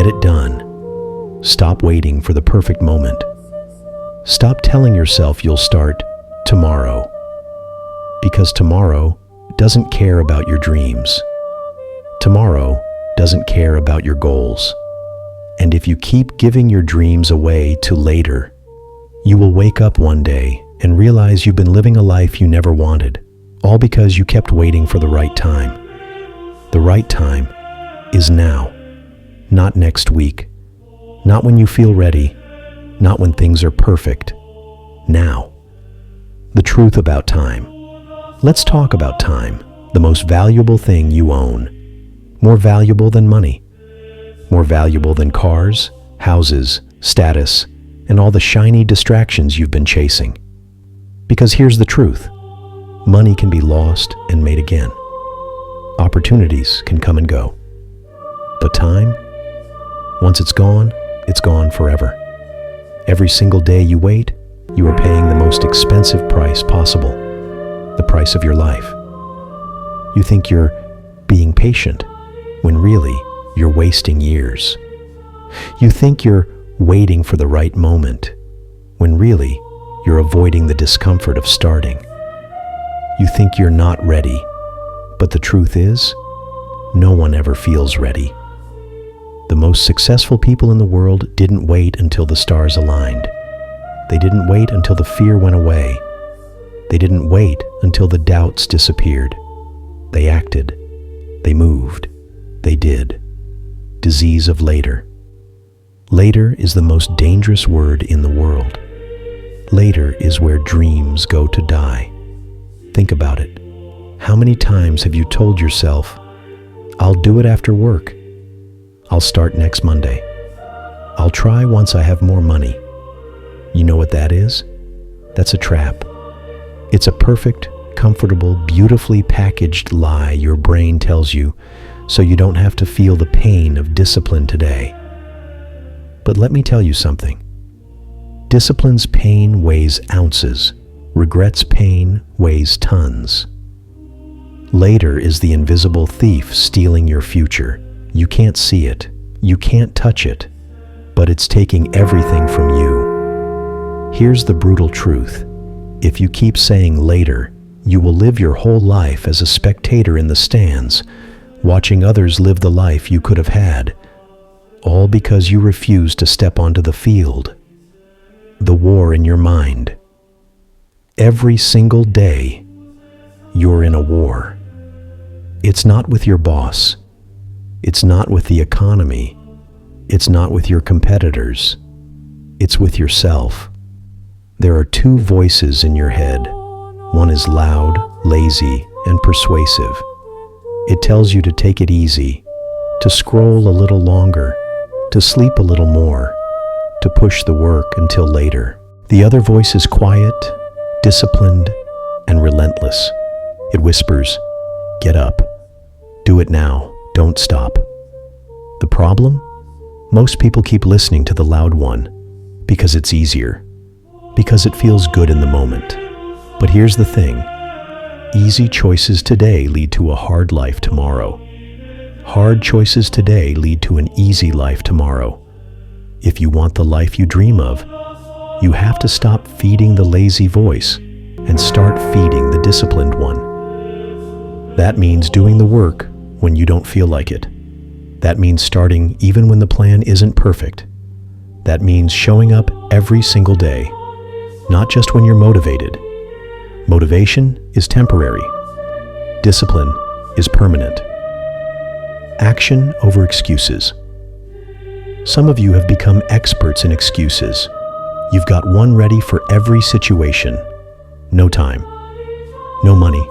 Get it done. Stop waiting for the perfect moment. Stop telling yourself you'll start tomorrow, because tomorrow doesn't care about your dreams. Tomorrow doesn't care about your goals. And if you keep giving your dreams away to later, you will wake up one day and realize you've been living a life you never wanted, all because you kept waiting for the right time. The right time is now, not next week, not when you feel ready, not when things are perfect. Now. The truth about time. Let's talk about time, the most valuable thing you own. More valuable than money. More valuable than cars, houses, status, and all the shiny distractions you've been chasing. Because here's the truth. Money can be lost and made again. Opportunities can come and go. But time, once it's gone forever. Every single day you wait, you are paying the most expensive price possible, the price of your life. You think you're being patient, when really you're wasting years. You think you're waiting for the right moment, when really you're avoiding the discomfort of starting. You think you're not ready, but the truth is, no one ever feels ready. The most successful people in the world didn't wait until the stars aligned. They didn't wait until the fear went away. They didn't wait until the doubts disappeared. They acted. They moved. They did. Disease of later. Later is the most dangerous word in the world. Later is where dreams go to die. Think about it. How many times have you told yourself, I'll do it after work. I'll start next Monday. I'll try once I have more money. You know what that is? That's a trap. It's a perfect, comfortable, beautifully packaged lie your brain tells you so you don't have to feel the pain of discipline today. But let me tell you something. Discipline's pain weighs ounces. Regret's pain weighs tons. Later is the invisible thief stealing your future. You can't see it. You can't touch it. But it's taking everything from you. Here's the brutal truth. If you keep saying later, you will live your whole life as a spectator in the stands, watching others live the life you could have had, all because you refuse to step onto the field. The war in your mind. Every single day, you're in a war. It's not with your boss. It's not with the economy. It's not with your competitors. It's with yourself. There are two voices in your head. One is loud, lazy, and persuasive. It tells you to take it easy, to scroll a little longer, to sleep a little more, to push the work until later. The other voice is quiet, disciplined, and relentless. It whispers, get up, do it now, don't stop. The problem? Most people keep listening to the loud one because it's easier, because it feels good in the moment. But here's the thing. Easy choices today lead to a hard life tomorrow. Hard choices today lead to an easy life tomorrow. If you want the life you dream of, you have to stop feeding the lazy voice and start feeding the disciplined one. That means doing the work when you don't feel like it. That means starting even when the plan isn't perfect. That means showing up every single day, not just when you're motivated. Motivation is temporary. Discipline is permanent. Action over excuses. Some of you have become experts in excuses. You've got one ready for every situation. No time, no money,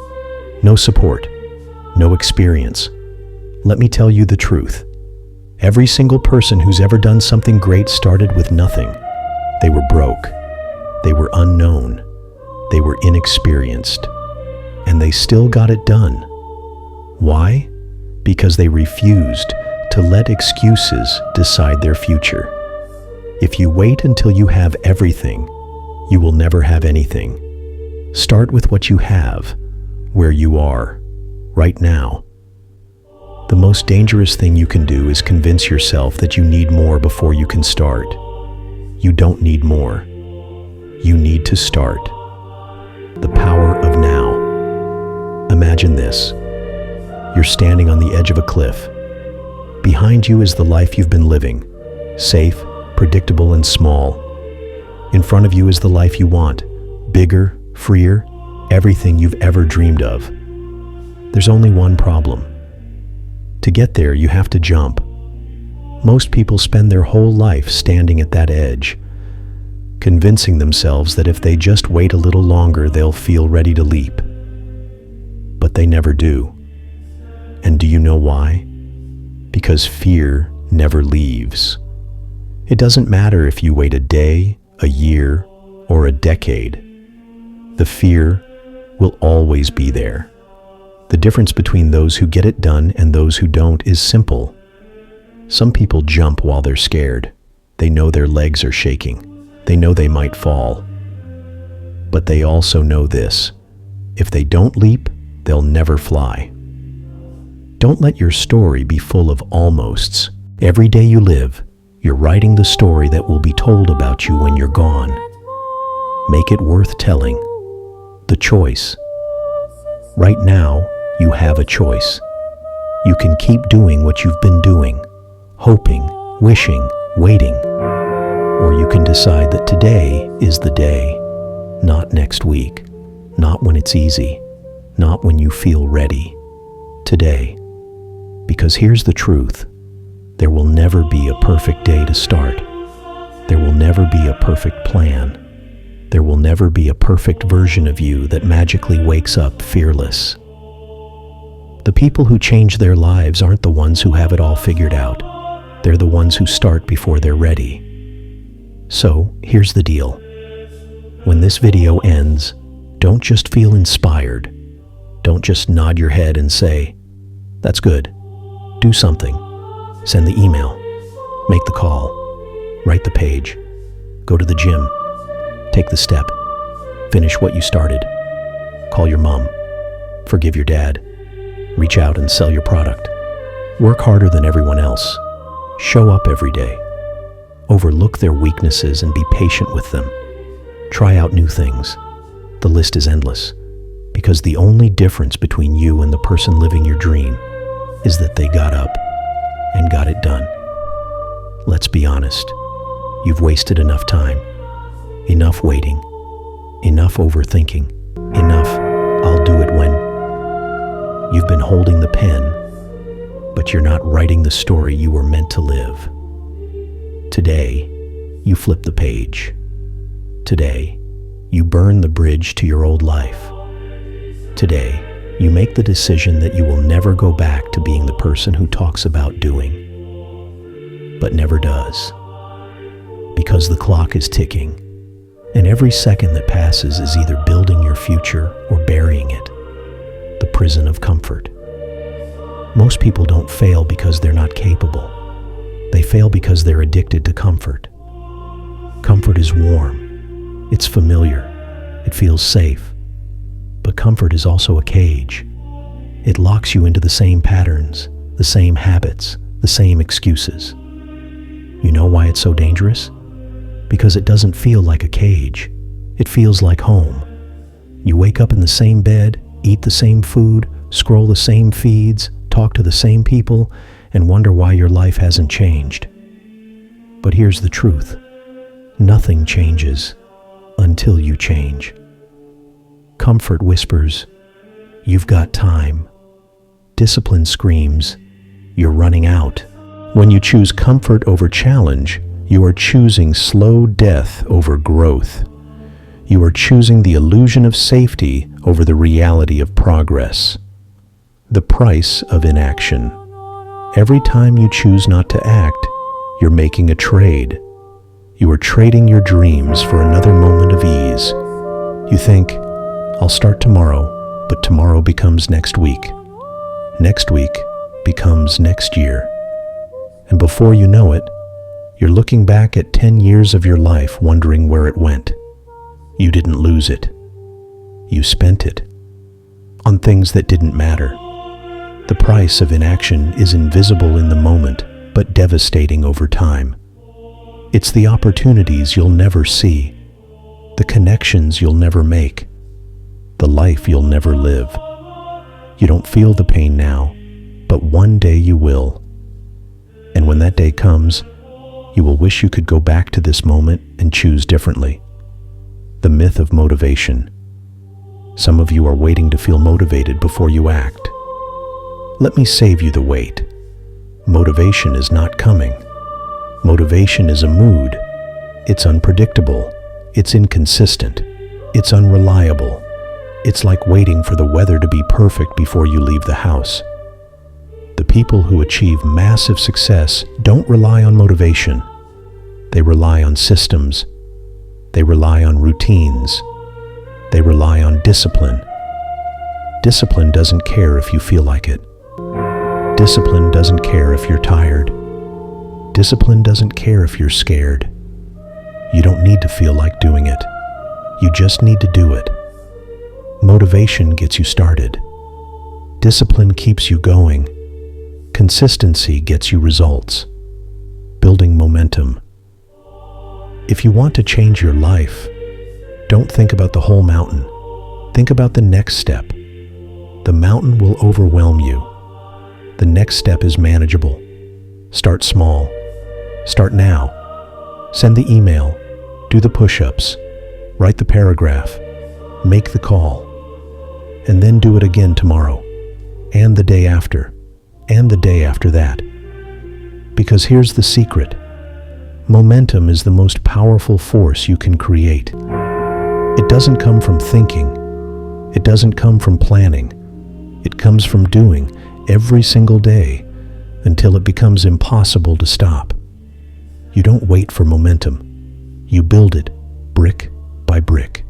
no support, no experience. Let me tell you the truth. Every single person who's ever done something great started with nothing. They were broke. They were unknown. They were inexperienced. And they still got it done. Why? Because they refused to let excuses decide their future. If you wait until you have everything, you will never have anything. Start with what you have, where you are, right now. The most dangerous thing you can do is convince yourself that you need more before you can start. You don't need more. You need to start. The power of now. Imagine this. You're standing on the edge of a cliff. Behind you is the life you've been living, safe, predictable, and small. In front of you is the life you want, bigger, freer, everything you've ever dreamed of. There's only one problem. To get there, you have to jump. Most people spend their whole life standing at that edge, convincing themselves that if they just wait a little longer, they'll feel ready to leap. But they never do. And do you know why? Because fear never leaves. It doesn't matter if you wait a day, a year, or a decade. The fear will always be there. The difference between those who get it done and those who don't is simple. Some people jump while they're scared. They know their legs are shaking. They know they might fall. But they also know this: if they don't leap, they'll never fly. Don't let your story be full of almosts. Every day you live, you're writing the story that will be told about you when you're gone. Make it worth telling. The choice. Right now, you have a choice. You can keep doing what you've been doing, hoping, wishing, waiting. Or you can decide that today is the day, not next week, not when it's easy, not when you feel ready. Today. Because here's the truth. There will never be a perfect day to start. There will never be a perfect plan. There will never be a perfect version of you that magically wakes up fearless. The people who change their lives aren't the ones who have it all figured out. They're the ones who start before they're ready. So, here's the deal. When this video ends, don't just feel inspired. Don't just nod your head and say, "That's good." Do something. Send the email. Make the call. Write the page. Go to the gym. Take the step. Finish what you started. Call your mom. Forgive your dad. Reach out and sell your product. Work harder than everyone else. Show up every day. Overlook their weaknesses and be patient with them. Try out new things. The list is endless, because the only difference between you and the person living your dream is that they got up and got it done. Let's be honest. You've wasted enough time. Enough waiting. Enough overthinking. Enough, "I'll do it when." You've been holding the pen, but you're not writing the story you were meant to live. Today, you flip the page. Today, you burn the bridge to your old life. Today, you make the decision that you will never go back to being the person who talks about doing, but never does. Because the clock is ticking, and every second that passes is either building your future or burying it. The prison of comfort. Most people don't fail because they're not capable. They fail because they're addicted to comfort. Comfort is warm. It's familiar. It feels safe. But comfort is also a cage. It locks you into the same patterns, the same habits, the same excuses. You know why it's so dangerous? Because it doesn't feel like a cage. It feels like home. You wake up in the same bed, eat the same food, scroll the same feeds, talk to the same people, and wonder why your life hasn't changed. But here's the truth. Nothing changes until you change. Comfort whispers, "You've got time." Discipline screams, "You're running out." When you choose comfort over challenge, you are choosing slow death over growth. You are choosing the illusion of safety over the reality of progress. The price of inaction. Every time you choose not to act, you're making a trade. You are trading your dreams for another moment of ease. You think, "I'll start tomorrow," but tomorrow becomes next week. Next week becomes next year. And before you know it, you're looking back at 10 years of your life wondering where it went. You didn't lose it. You spent it on things that didn't matter. The price of inaction is invisible in the moment, but devastating over time. It's the opportunities you'll never see, the connections you'll never make, the life you'll never live. You don't feel the pain now, but one day you will. And when that day comes, you will wish you could go back to this moment and choose differently. The myth of motivation. Some of you are waiting to feel motivated before you act. Let me save you the wait. Motivation is not coming. Motivation is a mood. It's unpredictable. It's inconsistent. It's unreliable. It's like waiting for the weather to be perfect before you leave the house. The people who achieve massive success don't rely on motivation. They rely on systems. They rely on routines. They rely on discipline. Discipline doesn't care if you feel like it. Discipline doesn't care if you're tired. Discipline doesn't care if you're scared. You don't need to feel like doing it. You just need to do it. Motivation gets you started. Discipline keeps you going. Consistency gets you results. Building momentum. If you want to change your life, don't think about the whole mountain. Think about the next step. The mountain will overwhelm you. The next step is manageable. Start small. Start now. Send the email. Do the push-ups. Write the paragraph. Make the call. And then do it again tomorrow. And the day after. And the day after that. Because here's the secret. Momentum is the most powerful force you can create. It doesn't come from thinking. It doesn't come from planning. It comes from doing every single day until it becomes impossible to stop. You don't wait for momentum. You build it brick by brick.